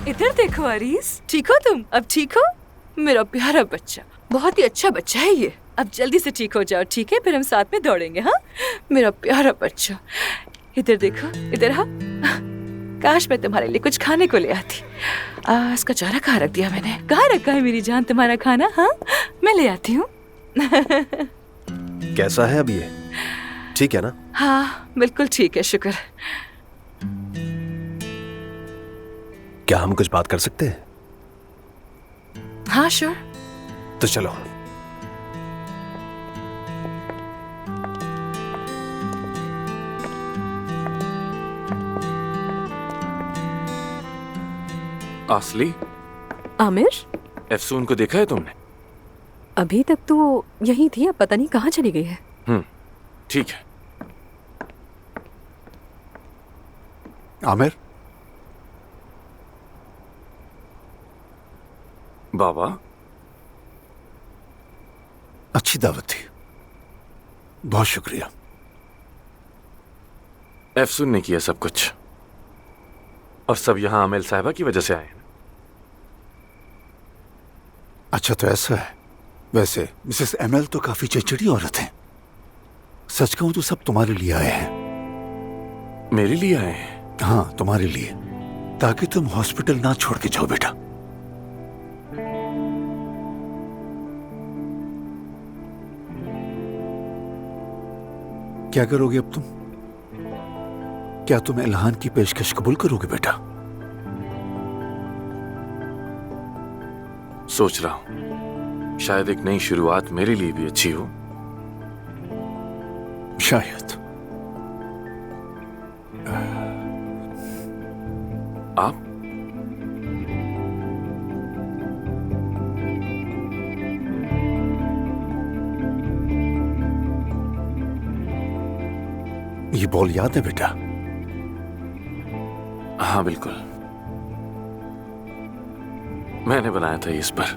इधर देखो अरीस, ठीक हो तुम? अब ठीक हो? मेरा प्यारा बच्चा, बहुत ही अच्छा बच्चा है ये। अब जल्दी से ठीक हो जाओ, ठीक है? फिर हम साथ में दौड़ेंगे। हाँ मेरा प्यारा बच्चा, इधर देखो, इधर। हाँ काश मैं तुम्हारे लिए कुछ खाने को ले आती। इसका चारा कहाँ रख दिया मैंने? कहाँ रखा है मेरी जान तुम्हारा खाना? हाँ मैं ले आती हूँ। कैसा है अब ये? ठीक है ना? हाँ बिल्कुल ठीक है, शुक्र। क्या हम कुछ बात कर सकते हैं? हाँ श्योर। तो चलो। आसली, आमिर, एफसून को देखा है तुमने? अभी तक तो यहीं थी, अब पता नहीं कहाँ चली गई है। ठीक है। आमिर, बाबा, अच्छी दावत थी, बहुत शुक्रिया। एफसून ने किया सब कुछ, और सब यहाँ आमिल साहिबा की वजह से आए हैं। अच्छा तो ऐसा है। वैसे मिसेस एमएल तो काफी चिड़चिड़ी औरत है। सच कहूं तो सब तुम्हारे लिए आए हैं। मेरे लिए आए हैं? हाँ तुम्हारे लिए, ताकि तुम हॉस्पिटल ना छोड़ के जाओ बेटा। क्या करोगे अब तुम? क्या तुम इल्हान की पेशकश कबूल करोगे बेटा? सोच रहा हूं, शायद एक नई शुरुआत मेरे लिए भी अच्छी हो। शायद। आप? ये बॉल याद है बेटा? हाँ बिल्कुल, मैंने बनाया था इस पर,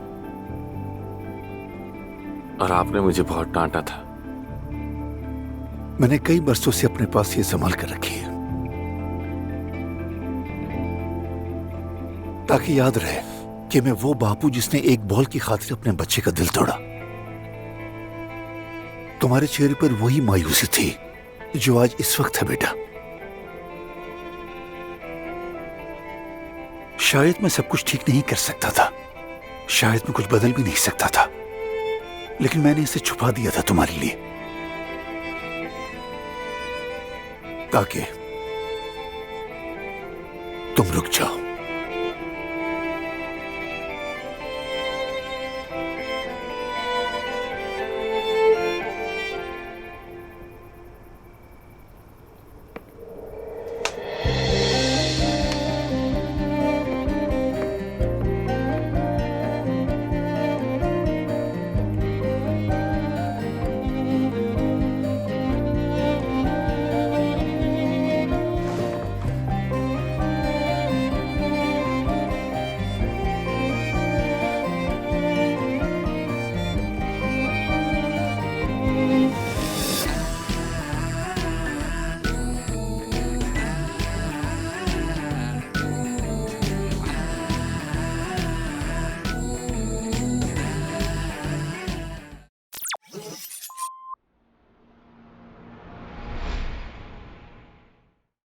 और आपने मुझे बहुत डांटा था। मैंने कई बरसों से अपने पास ये संभाल कर रखी है, ताकि याद रहे कि मैं वो बापू जिसने एक बॉल की खातिर अपने बच्चे का दिल तोड़ा। तुम्हारे चेहरे पर वही मायूसी थी जो आज इस वक्त है बेटा। शायद मैं सब कुछ ठीक नहीं कर सकता था, शायद मैं कुछ बदल भी नहीं सकता था, लेकिन मैंने इसे छुपा दिया था तुम्हारे लिए, ताकि तुम रुक जाओ।